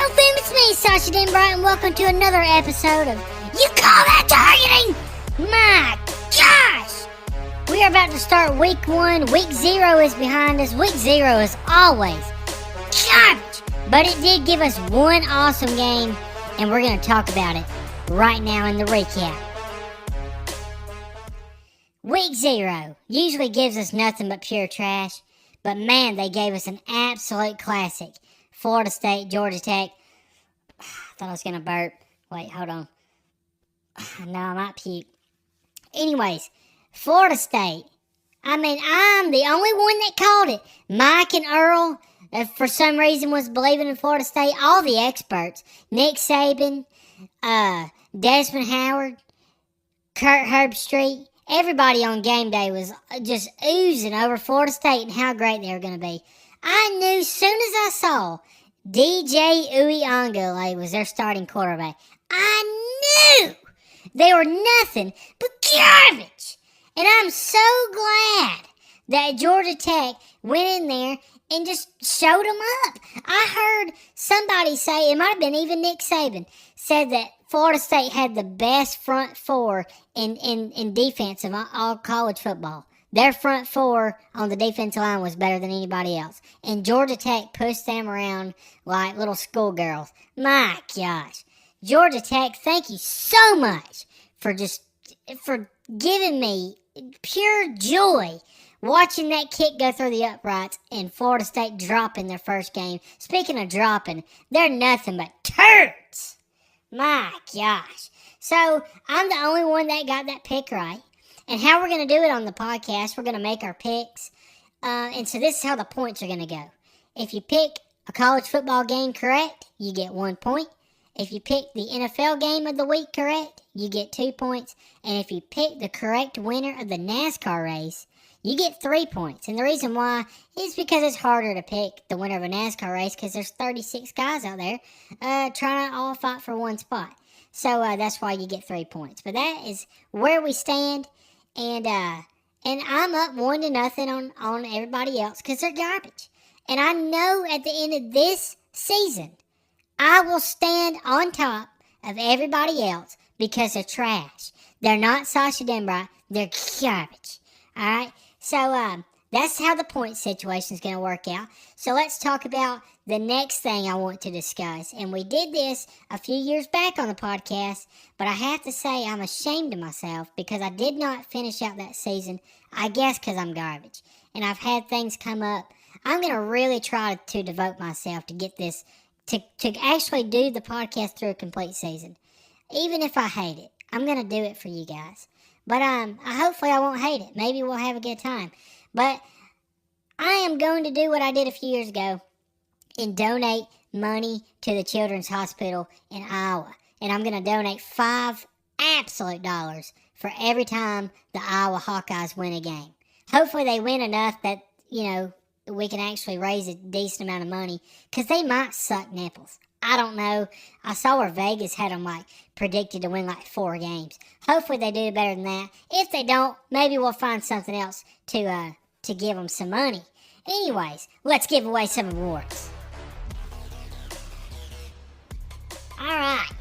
Hello, fam, it's me, Sasha Denbright, and welcome to another episode of You Call That Targeting? My gosh! We are about to start week 1. Week 0 is behind us. Week 0 is always garbage. But it did give us one awesome game, and we're going to talk about it right now in the recap. Week 0 usually gives us nothing but pure trash, but man, they gave us an absolute classic. Florida State, Georgia Tech. I thought I was going to burp. Wait, hold on. No, I might puke. Anyways, Florida State. I mean, I'm the only one that called it. Mike and Earl, for some reason, was believing in Florida State. All the experts. Nick Saban, Desmond Howard, Kurt Herbstreit. Everybody on game day was just oozing over Florida State and how great they were going to be. I knew as soon as I saw DJ Uiagalelei was their starting quarterback, I knew they were nothing but garbage. And I'm so glad that Georgia Tech went in there and just showed them up. I heard somebody say, it might have been even Nick Saban, said that Florida State had the best front four in defense of all college football. Their front four on the defensive line was better than anybody else. And Georgia Tech pushed them around like little schoolgirls. My gosh. Georgia Tech, thank you so much for giving me pure joy watching that kick go through the uprights and Florida State dropping their first game. Speaking of dropping, they're nothing but turds. My gosh. So, I'm the only one that got that pick right. And how we're going to do it on the podcast, we're going to make our picks. And so this is how the points are going to go. If you pick a college football game correct, you get 1 point. If you pick the NFL game of the week correct, you get 2 points. And if you pick the correct winner of the NASCAR race, you get 3 points. And the reason why is because it's harder to pick the winner of a NASCAR race because there's 36 guys out there trying to all fight for one spot. So that's why you get 3 points. But that is where we stand. And I'm up 1-0 on everybody else because they're garbage. And I know at the end of this season, I will stand on top of everybody else because they're trash. They're not Sasha Denbright. They're garbage. All right? So that's how the point situation is going to work out. So let's talk about the next thing I want to discuss. And we did this a few years back on the podcast, but I have to say I'm ashamed of myself because I did not finish out that season, I guess because I'm garbage. And I've had things come up. I'm going to really try to devote myself to get this, to actually do the podcast through a complete season. Even if I hate it, I'm going to do it for you guys. But hopefully I won't hate it. Maybe we'll have a good time. But I am going to do what I did a few years ago and donate money to the Children's Hospital in Iowa. And I'm going to donate $5 absolute dollars for every time the Iowa Hawkeyes win a game. Hopefully they win enough that, we can actually raise a decent amount of money because they might suck nipples. I don't know. I saw where Vegas had them predicted to win 4 games. Hopefully they do better than that. If they don't, maybe we'll find something else to give them some money. Anyways, let's give away some awards. Alright,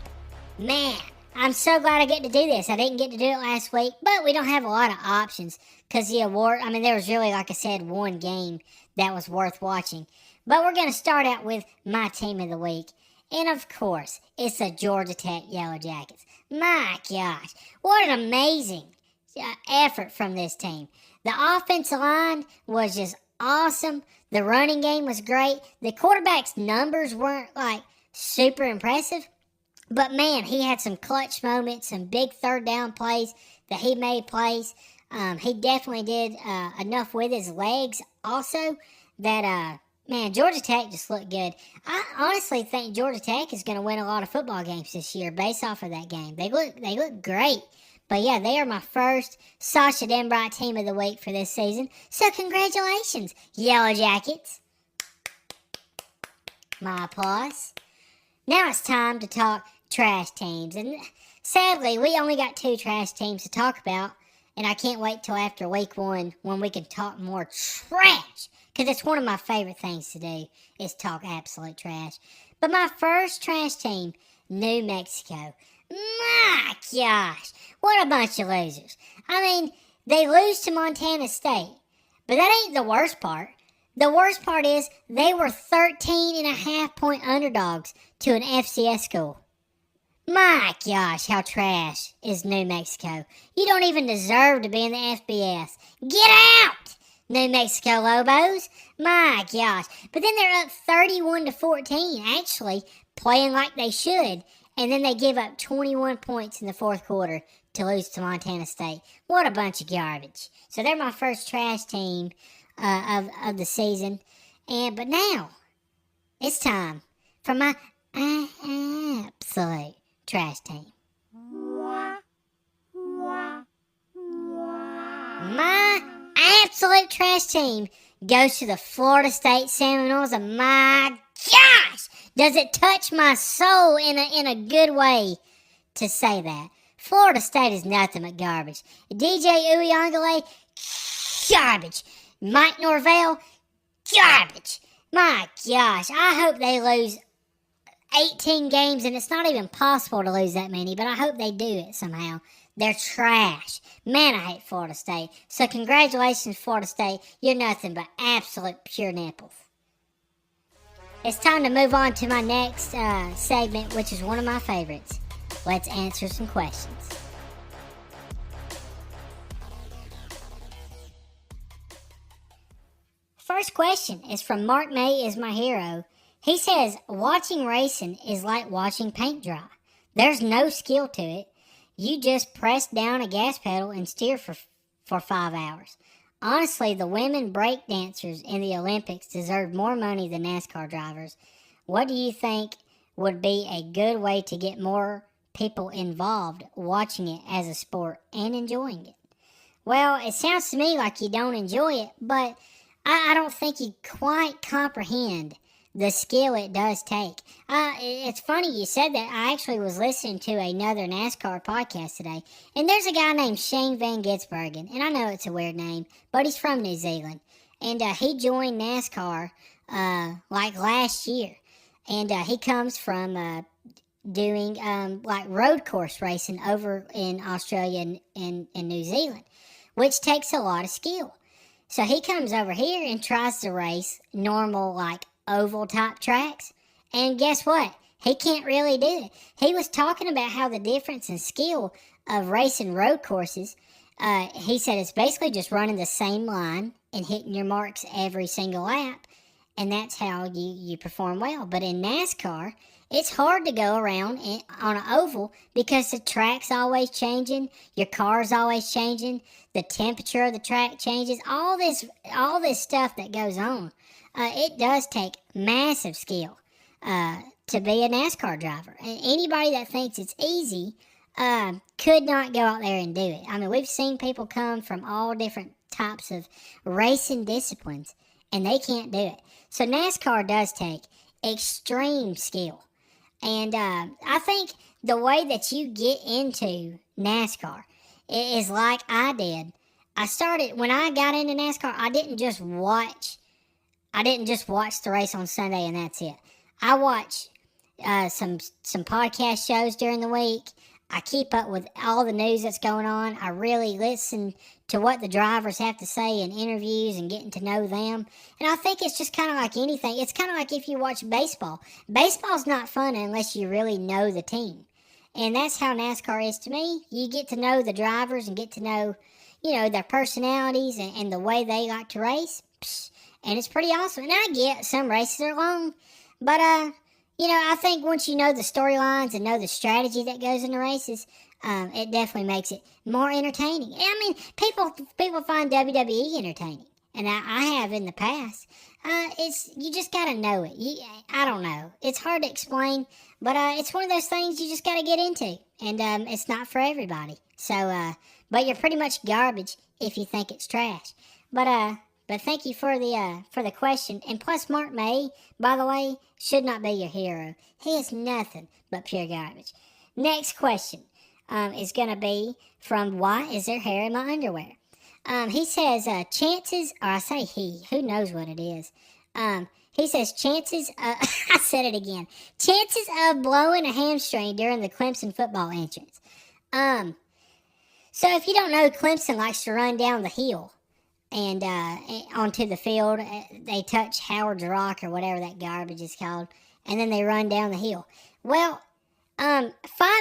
man, I'm so glad I get to do this. I didn't get to do it last week, but we don't have a lot of options because the award, there was really, like I said, one game that was worth watching. But we're going to start out with my team of the week. And of course, it's the Georgia Tech Yellow Jackets. My gosh, what an amazing effort from this team. The offensive line was just awesome. The running game was great. The quarterback's numbers weren't super impressive. But man, he had some clutch moments, some big third down plays that he made plays. He definitely did enough with his legs also that, man, Georgia Tech just looked good. I honestly think Georgia Tech is going to win a lot of football games this year based off of that game. They look great. But yeah, they are my first Sasha Denbright team of the week for this season. So congratulations, Yellow Jackets. My applause. Now it's time to talk trash teams. And sadly, we only got 2 trash teams to talk about. And I can't wait till after week 1 when we can talk more trash. because it's one of my favorite things to do is talk absolute trash. But my first trash team, New Mexico. My gosh, what a bunch of losers. I mean, they lose to Montana State. But that ain't the worst part. The worst part is they were 13.5-point underdogs to an FCS school. My gosh, how trash is New Mexico. You don't even deserve to be in the FBS. Get out, New Mexico Lobos. My gosh. But then they're up 31-14, actually playing like they should. And then they give up 21 points in the fourth quarter to lose to Montana State. What a bunch of garbage. So they're my first trash team of the season. But now, it's time for my absolute trash team. My absolute trash team goes to the Florida State Seminoles, and my gosh, does it touch my soul in a good way to say that. Florida State is nothing but garbage. DJ Uiagalelei, garbage. Mike Norvell, garbage. My gosh, I hope they lose 18 games, and it's not even possible to lose that many, but I hope they do it somehow. They're trash. Man, I hate Florida State. So congratulations, Florida State. You're nothing but absolute pure nipples. It's time to move on to my next segment, which is one of my favorites. Let's answer some questions. First question is from Mark May is my hero. He says, watching racing is like watching paint dry. There's no skill to it. You just press down a gas pedal and steer for 5 hours. Honestly, the women break dancers in the Olympics deserve more money than NASCAR drivers. What do you think would be a good way to get more people involved watching it as a sport and enjoying it? Well, it sounds to me like you don't enjoy it, but I don't think you quite comprehend the skill it does take. It's funny you said that. I actually was listening to another NASCAR podcast today, and there's a guy named Shane Van Gisbergen, and I know it's a weird name, but he's from New Zealand, and he joined NASCAR like last year, and he comes from doing like road course racing over in Australia and New Zealand, which takes a lot of skill. So he comes over here and tries to race normal, like, oval type tracks, and guess what? He can't really do it. He was talking about how the difference in skill of racing road courses, he said it's basically just running the same line and hitting your marks every single lap, and that's how you perform well. But in NASCAR, it's hard to go around on an oval because the track's always changing, your car's always changing, the temperature of the track changes, all this stuff that goes on. It does take massive skill to be a NASCAR driver. And anybody that thinks it's easy could not go out there and do it. I mean, we've seen people come from all different types of racing disciplines, and they can't do it. So NASCAR does take extreme skill. And I think the way that you get into NASCAR is like I did. When I got into NASCAR, I didn't just watch the race on Sunday and that's it. I watch some podcast shows during the week. I keep up with all the news that's going on. I really listen to what the drivers have to say in interviews and getting to know them. And I think it's just kind of like anything. It's kind of like if you watch baseball. Baseball's not fun unless you really know the team. And that's how NASCAR is to me. You get to know the drivers and get to know, their personalities and the way they like to race. And it's pretty awesome. And I get some races are long, but I think once you know the storylines and know the strategy that goes into races, it definitely makes it more entertaining. I mean, people find WWE entertaining, and I have in the past. You just gotta know it. I don't know. It's hard to explain, but it's one of those things you just gotta get into, and it's not for everybody. So, but you're pretty much garbage if you think it's trash. But thank you for the question. And plus, Mark May, by the way, should not be your hero. He is nothing but pure garbage. Next question is going to be from Why Is There Hair in My Underwear? He says chances, or I say he, who knows what it is. He says chances, I said it again, chances of blowing a hamstring during the Clemson football entrance. So if you don't know, Clemson likes to run down the hill and onto the field. They touch Howard's Rock or whatever that garbage is called, and then they run down the hill. Well, 5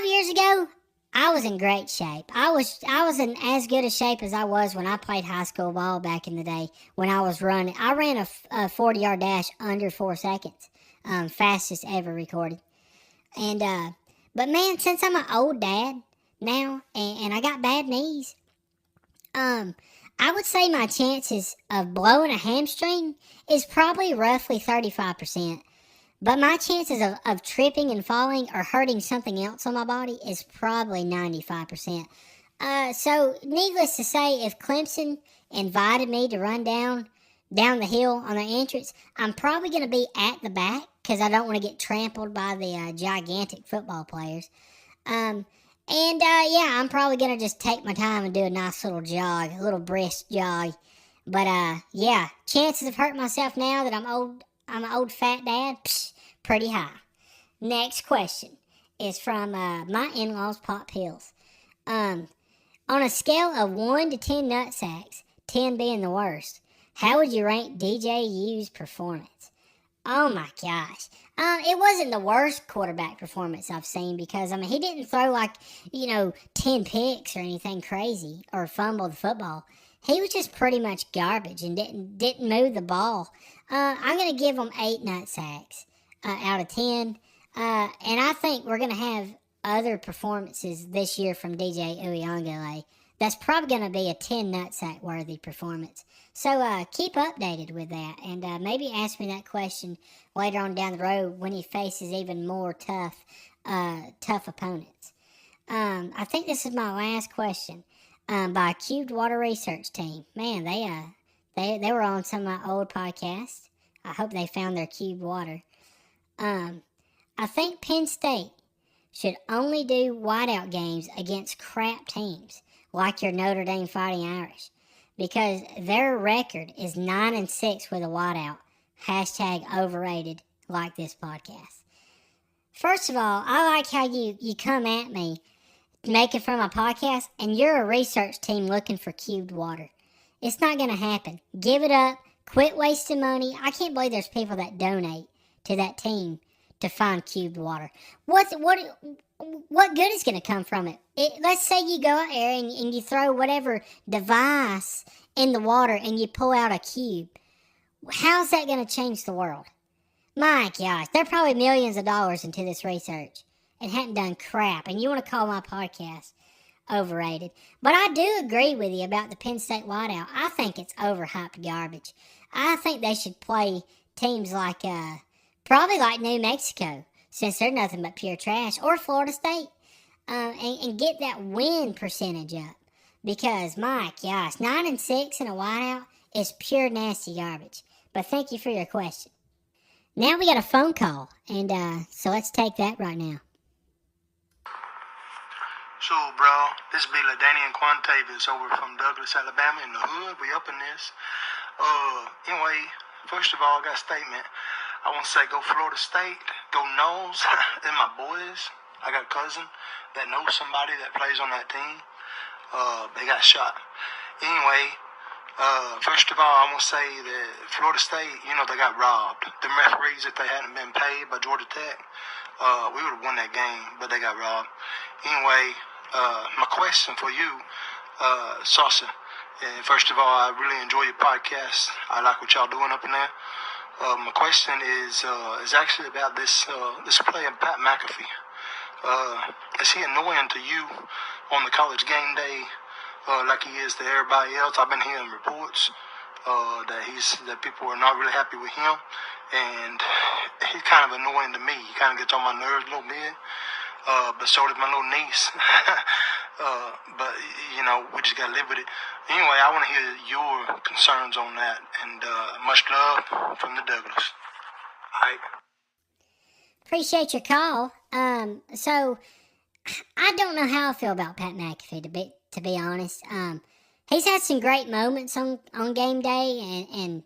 years ago, I was in great shape. I was in as good a shape as I was when I played high school ball back in the day when I was running. I ran a 40-yard dash under 4 seconds, fastest ever recorded. And but man, since I'm an old dad now and I got bad knees, I would say my chances of blowing a hamstring is probably roughly 35%. But my chances of tripping and falling or hurting something else on my body is probably 95%. So, needless to say, if Clemson invited me to run down the hill on their entrance, I'm probably going to be at the back because I don't want to get trampled by the gigantic football players. Yeah, I'm probably going to just take my time and do a nice little jog, a little brisk jog. But, yeah, chances of hurting myself now that I'm an old fat dad, pretty high. Next question is from my in-laws, Pop Hills. On a scale of 1 to 10 nut sacks, 10 being the worst, how would you rank DJU's performance? Oh my gosh. It wasn't the worst quarterback performance I've seen because, he didn't throw 10 picks or anything crazy or fumble the football. He was just pretty much garbage and didn't move the ball. I'm going to give him 8 nut sacks out of 10. And I think we're going to have other performances this year from DJ Uyunglele. That's probably going to be a 10 nut sack worthy performance. So keep updated with that and maybe ask me that question later on down the road when he faces even more tough opponents. I think this is my last question. By Cubed Water Research Team. Man, they were on some of my old podcasts. I hope they found their cubed water. I think Penn State should only do whiteout games against crap teams like your Notre Dame Fighting Irish because their record is 9-6 with a whiteout. Hashtag overrated like this podcast. First of all, I like how you come at me make it from my podcast, and you're a research team looking for cubed water. It's not going to happen. Give it up. Quit wasting money. I can't believe there's people that donate to that team to find cubed water. What good is going to come from it? Let's say you go out there and you throw whatever device in the water and you pull out a cube. How's that going to change the world? My gosh, they're probably millions of dollars into this research and hadn't done crap, and you want to call my podcast overrated. But I do agree with you about the Penn State whiteout. I think it's overhyped garbage. I think they should play teams like, probably like New Mexico, since they're nothing but pure trash, or Florida State, and get that win percentage up. Because, my gosh, 9-6 in a whiteout is pure nasty garbage. But thank you for your question. Now we got a phone call, and so let's take that right now. So, bro, this be LaDanian Quantavis over from Douglas, Alabama, in the hood. We up in this. Anyway, first of all, I got a statement. I want to say go Florida State, go Noles, and my boys. I got a cousin that knows somebody that plays on that team. They got shot. Anyway, first of all, I want to say that Florida State, they got robbed. The referees, if they hadn't been paid by Georgia Tech, we would have won that game, but they got robbed. Anyway, my question for you, Saucer. First of all, I really enjoy your podcast. I like what y'all doing up in there. My question is actually about this player, Pat McAfee. Is he annoying to you on the college game day like he is to everybody else? I've been hearing reports that people are not really happy with him, and he's kind of annoying to me. He kind of gets on my nerves a little bit. But so did my little niece. But, we just got to live with it. Anyway, I want to hear your concerns on that. And much love from the Douglas. All right. Appreciate your call. So, I don't know how I feel about Pat McAfee, to be honest. he's had some great moments on game day, and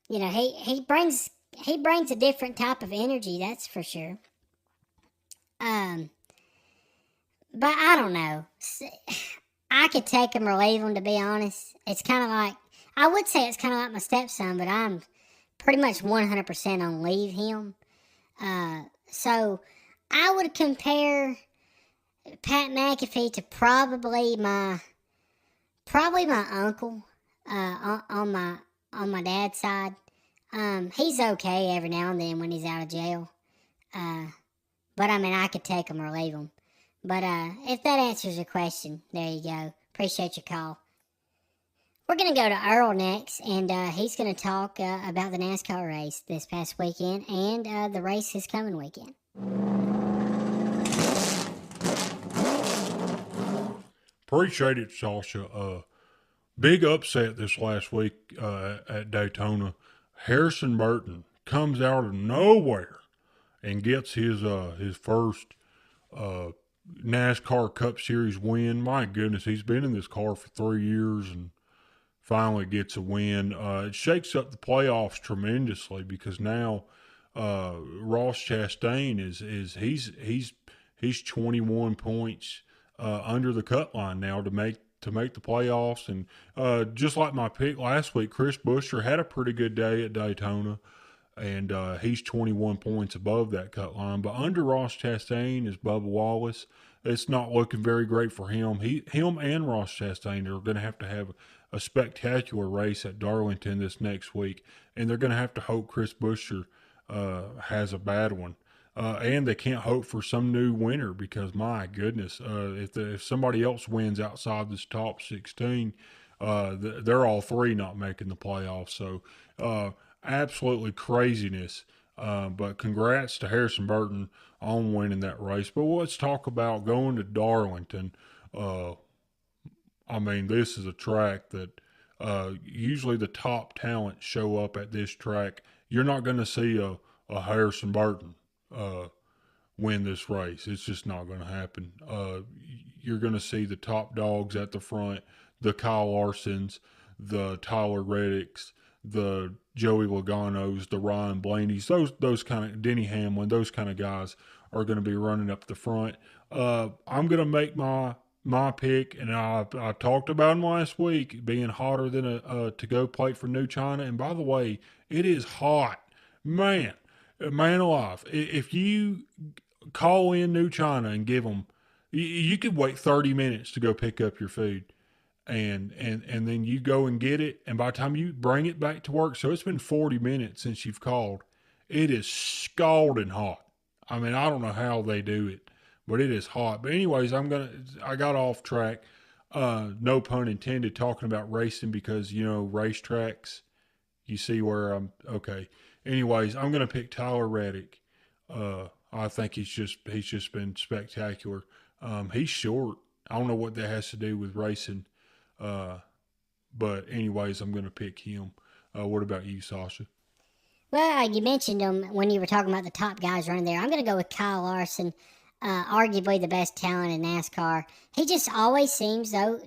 you know, he brings a different type of energy, that's for sure. But I don't know. I could take him or leave him, to be honest. It's kind of like, I would say it's kind of like my stepson, but I'm pretty much 100% on leave him. So I would compare Pat McAfee to probably my uncle on my dad's side. He's okay every now and then when he's out of jail. But I mean, I could take him or leave him. But if that answers your question, there you go. Appreciate your call. We're going to go to Earl next, and he's going to talk about the NASCAR race this past weekend and the race this coming weekend. Appreciate it, Sasha. Big upset this last week at Daytona. Harrison Burton comes out of nowhere and gets his first NASCAR Cup Series win. My goodness, he's been in this car for 3 years and finally gets a win. It shakes up the playoffs tremendously because now Ross Chastain he's 21 points under the cut line now to make the playoffs. And just like my pick last week, Chris Buescher had a pretty good day at Daytona, and he's 21 points above that cut line. But under Ross Chastain is Bubba Wallace. It's not looking very great for him. Him and Ross Chastain are going to have a spectacular race at Darlington this next week, and they're going to have to hope Chris Buescher has a bad one. And they can't hope for some new winner because, my goodness, if somebody else wins outside this top 16, they're all three not making the playoffs. So absolutely craziness. But congrats to Harrison Burton on winning that race. But let's talk about going to Darlington. I mean, this is a track that usually the top talent show up at this track. You're not going to see a Harrison Burton win this race. It's just not going to happen. You're going to see the top dogs at the front, the Kyle Larsons, the Tyler Reddicks, the Joey Logano's, the Ryan Blaney's, those kind of, Denny Hamlin, those kind of guys are going to be running up the front. I'm going to make my pick, and I talked about him last week, being hotter than a to-go plate for New China. And by the way, it is hot. Man alive. If you call in New China and give them, you could wait 30 minutes to go pick up your food. And then you go and get it, and by the time you bring it back to work, so it's been 40 minutes since you've called, it is scalding hot. I mean, I don't know how they do it, but it is hot. But anyways, I got off track, no pun intended, talking about racing because, you know, racetracks, you see where I'm, okay. Anyways, I'm going to pick Tyler Reddick. I think he's just been spectacular. He's short. I don't know what that has to do with racing. But anyways, I'm going to pick him. What about you, Sasha? Well, you mentioned him when you were talking about the top guys running there. I'm going to go with Kyle Larson, arguably the best talent in NASCAR. He just always seems, though,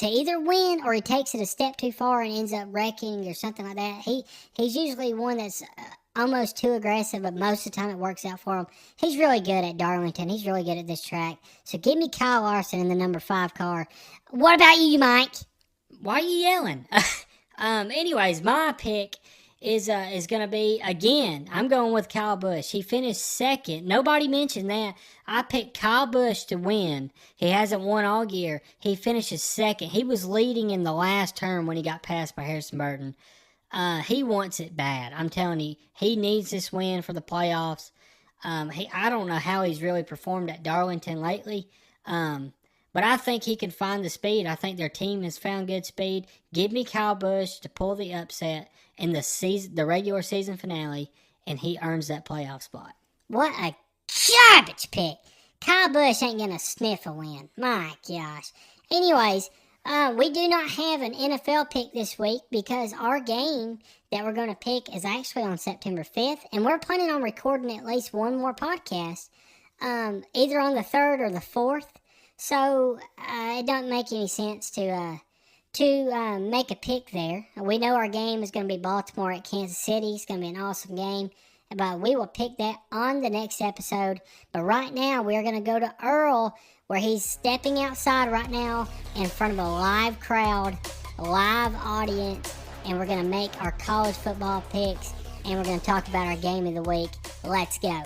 to either win or he takes it a step too far and ends up wrecking or something like that. He's usually one that's almost too aggressive, but most of the time it works out for him. He's really good at Darlington. He's really good at this track. So give me Kyle Larson in the number 5 car. What about you, Mike? Why are you yelling? Anyways, my pick is going to be, again, I'm going with Kyle Busch. He finished second. Nobody mentioned that. I picked Kyle Busch to win. He hasn't won all year. He finishes second. He was leading in the last turn when he got passed by Harrison Burton. He wants it bad. I'm telling you, he needs this win for the playoffs. I don't know how he's really performed at Darlington lately. But I think he can find the speed. I think their team has found good speed. Give me Kyle Busch to pull the upset in the regular season finale, and he earns that playoff spot. What a garbage pick. Kyle Busch ain't going to sniff a win. My gosh. Anyways, we do not have an NFL pick this week because our game that we're going to pick is actually on September 5th, and we're planning on recording at least one more podcast, either on the 3rd or the 4th. So it doesn't make any sense to to make a pick there. We know our game is going to be Baltimore at Kansas City. It's going to be an awesome game. But we will pick that on the next episode. But right now, we are going to go to Earl, where he's stepping outside right now in front of a live crowd, a live audience, and we're going to make our college football picks, and we're going to talk about our game of the week. Let's go.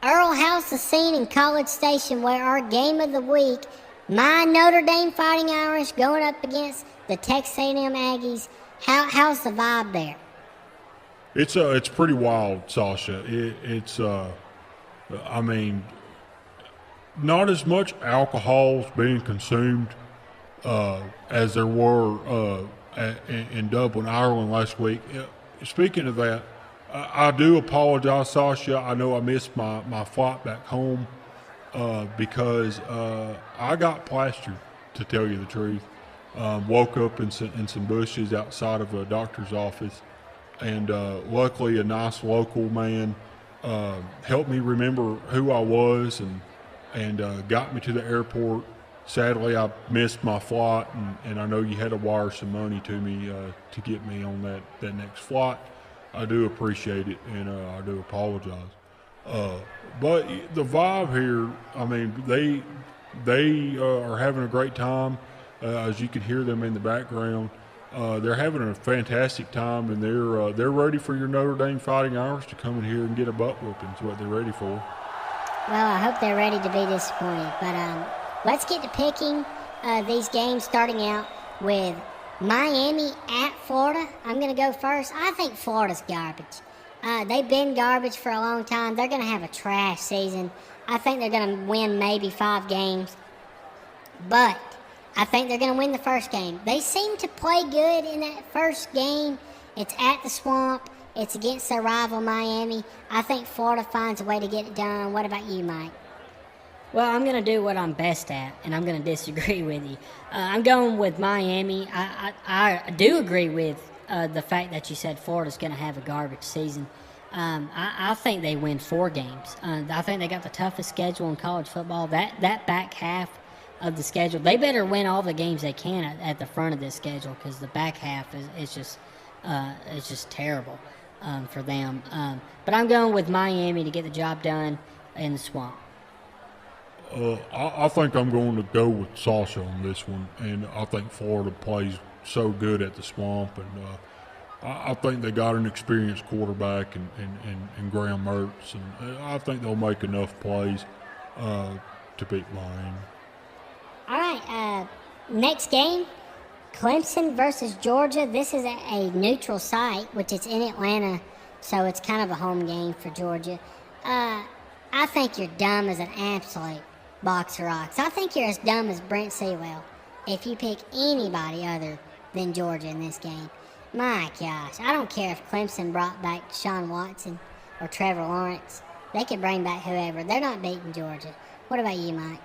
Earl, how's the scene in College Station where our game of the week, my Notre Dame Fighting Irish going up against the Texas A&M Aggies? How's the vibe there? It's pretty wild, Sasha. I mean, not as much alcohol is being consumed as there were in Dublin, Ireland last week. Speaking of that, I do apologize, Sasha. I know I missed my flight back home because I got plastered, to tell you the truth. Woke up in some bushes outside of a doctor's office, and luckily a nice local man helped me remember who I was and got me to the airport. Sadly, I missed my flight, and I know you had to wire some money to me to get me on that next flight. I do appreciate it, and I do apologize. But the vibe here, I mean, they are having a great time. As you can hear them in the background, they're having a fantastic time, and they're ready for your Notre Dame Fighting Irish to come in here and get a butt whooping. Is what they're ready for. Well, I hope they're ready to be disappointed. But let's get to picking these games, starting out with Miami at Florida. I'm going to go first. I think Florida's garbage. They've been garbage for a long time. They're going to have a trash season. I think they're going to win maybe 5 games. But I think they're going to win the first game. They seem to play good in that first game. It's at the Swamp. It's against their rival Miami. I think Florida finds a way to get it done. What about you, Mike? Well, I'm going to do what I'm best at, and I'm going to disagree with you. I'm going with Miami. I do agree with the fact that you said Florida's going to have a garbage season. I think they win 4 games. I think they got the toughest schedule in college football. That back half of the schedule, they better win all the games they can at the front of this schedule, because the back half is just terrible for them. But I'm going with Miami to get the job done in the Swamp. I think I'm going to go with Sasha on this one, and I think Florida plays so good at the Swamp, and I think they got an experienced quarterback and Graham Mertz, and I think they'll make enough plays to beat Miami. All right, next game, Clemson versus Georgia. This is a neutral site, which is in Atlanta, so it's kind of a home game for Georgia. I think you're dumb as an absolute box of rocks. I think you're as dumb as Brent Sewell if you pick anybody other than Georgia in this game. My gosh, I don't care if Clemson brought back Sean Watson or Trevor Lawrence. They could bring back whoever. They're not beating Georgia. What about you, Mike?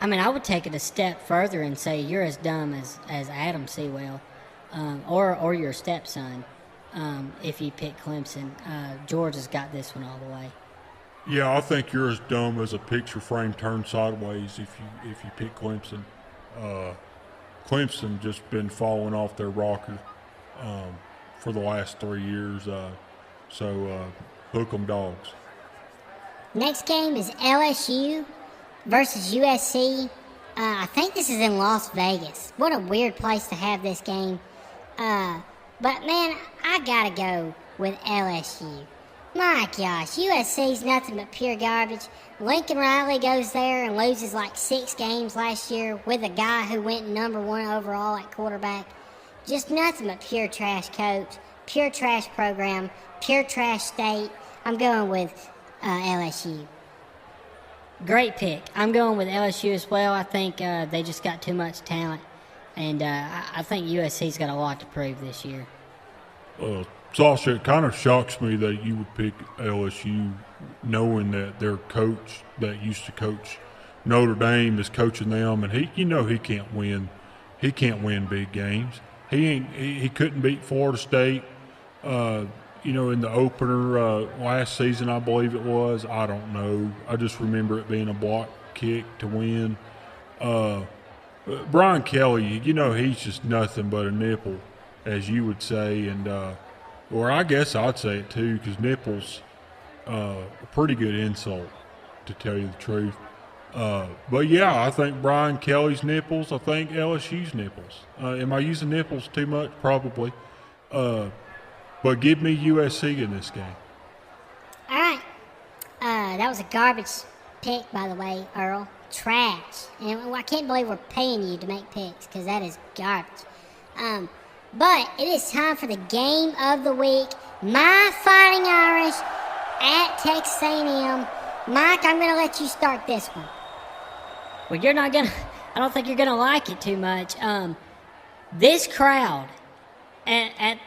I mean, I would take it a step further and say you're as dumb as Adam Sewell, or your stepson, if you pick Clemson. Georgia's got this one all the way. Yeah, I think you're as dumb as a picture frame turned sideways if you pick Clemson. Clemson just been falling off their rocker for the last 3 years, so hook 'em dogs. Next game is LSU versus USC. I think this is in Las Vegas. What a weird place to have this game. But man, I gotta go with LSU. My gosh, USC's nothing but pure garbage. Lincoln Riley goes there and loses like 6 games last year with a guy who went number 1 overall at quarterback. Just nothing but pure trash coach, pure trash program, pure trash state. I'm going with LSU. Great pick. I'm going with LSU as well. I think they just got too much talent, and I think USC's got a lot to prove this year. Sasha, it kind of shocks me that you would pick LSU knowing that their coach that used to coach Notre Dame is coaching them, and he can't win. He can't win big games. He couldn't beat Florida State. In the opener last season, I believe it was. I don't know. I just remember it being a block kick to win. Brian Kelly, he's just nothing but a nipple, as you would say, and or I guess I'd say it too, because nipples a pretty good insult, to tell you the truth. But yeah, I think Brian Kelly's nipples. I think LSU's nipples. Am I using nipples too much? Probably. But give me USC in this game. All right. That was a garbage pick, by the way, Earl. Trash. And I can't believe we're paying you to make picks, because that is garbage. But it is time for the game of the week. My Fighting Irish at Texas A&M. Mike, I'm going to let you start this one. Well, you're not gonna. I don't think you're gonna like it too much. This crowd at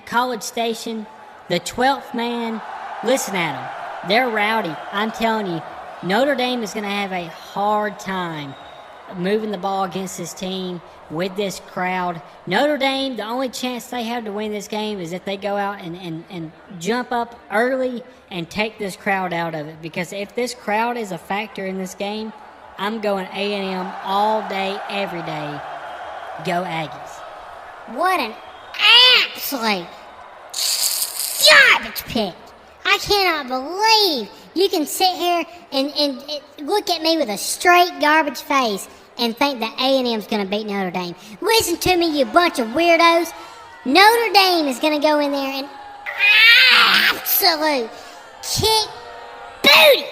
College Station, the 12th man. Listen at them. They're rowdy. I'm telling you, Notre Dame is gonna have a hard time moving the ball against this team with this crowd. Notre Dame, the only chance they have to win this game is if they go out and jump up early and take this crowd out of it. Because if this crowd is a factor in this game, I'm going A&M all day, every day. Go Aggies. What an absolute garbage pick. I cannot believe you can sit here and look at me with a straight garbage face and think that A&M's going to beat Notre Dame. Listen to me, you bunch of weirdos. Notre Dame is going to go in there and absolute kick booty.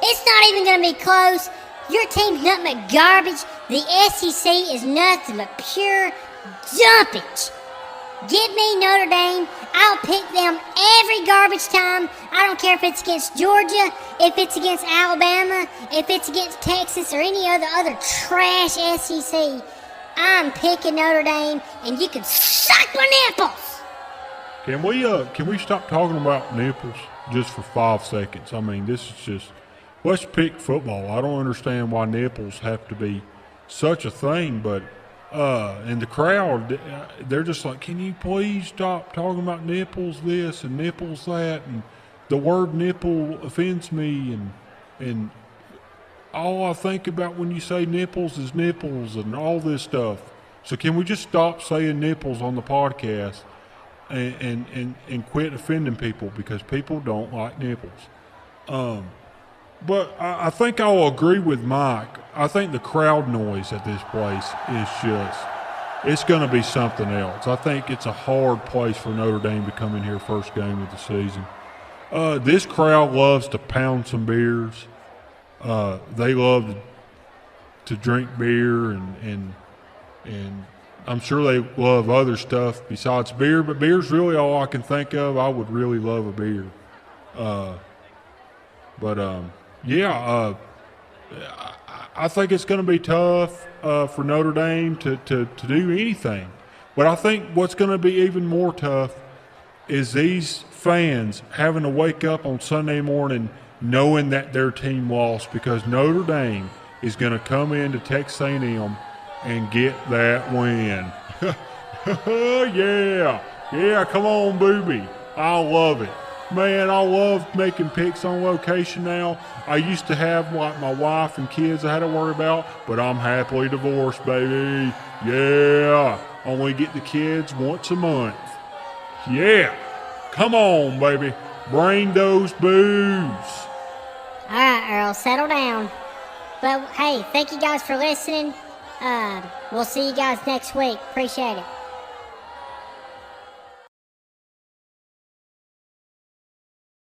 It's not even going to be close. Your team's nothing but garbage. The SEC is nothing but pure dumpage. Give me Notre Dame. I'll pick them every garbage time. I don't care if it's against Georgia, if it's against Alabama, if it's against Texas or any other trash SEC. I'm picking Notre Dame, and you can suck my nipples. Can we stop talking about nipples just for 5 seconds? I mean, this is just, let's pick football. I don't understand why nipples have to be such a thing, but and the crowd, they're just like, can you please stop talking about nipples this and nipples that, and the word nipple offends me, and all I think about when you say nipples is nipples and all this stuff. So can we just stop saying nipples on the podcast and quit offending people, because people don't like nipples. But I think I'll agree with Mike. I think the crowd noise at this place is just, it's going to be something else. I think it's a hard place for Notre Dame to come in here first game of the season. This crowd loves to pound some beers. They love to drink beer, and I'm sure they love other stuff besides beer, but beer's really all I can think of. I would really love a beer. I think it's going to be tough for Notre Dame to do anything. But I think what's going to be even more tough is these fans having to wake up on Sunday morning knowing that their team lost, because Notre Dame is going to come into Texas A&M and get that win. Yeah, come on, booby. I love it. Man, I love making picks on location now. I used to have like my wife and kids I had to worry about, but I'm happily divorced, baby. Yeah, only get the kids once a month. Yeah, come on, baby. Bring those booze. All right, Earl, settle down. But hey, thank you guys for listening. We'll see you guys next week. Appreciate it.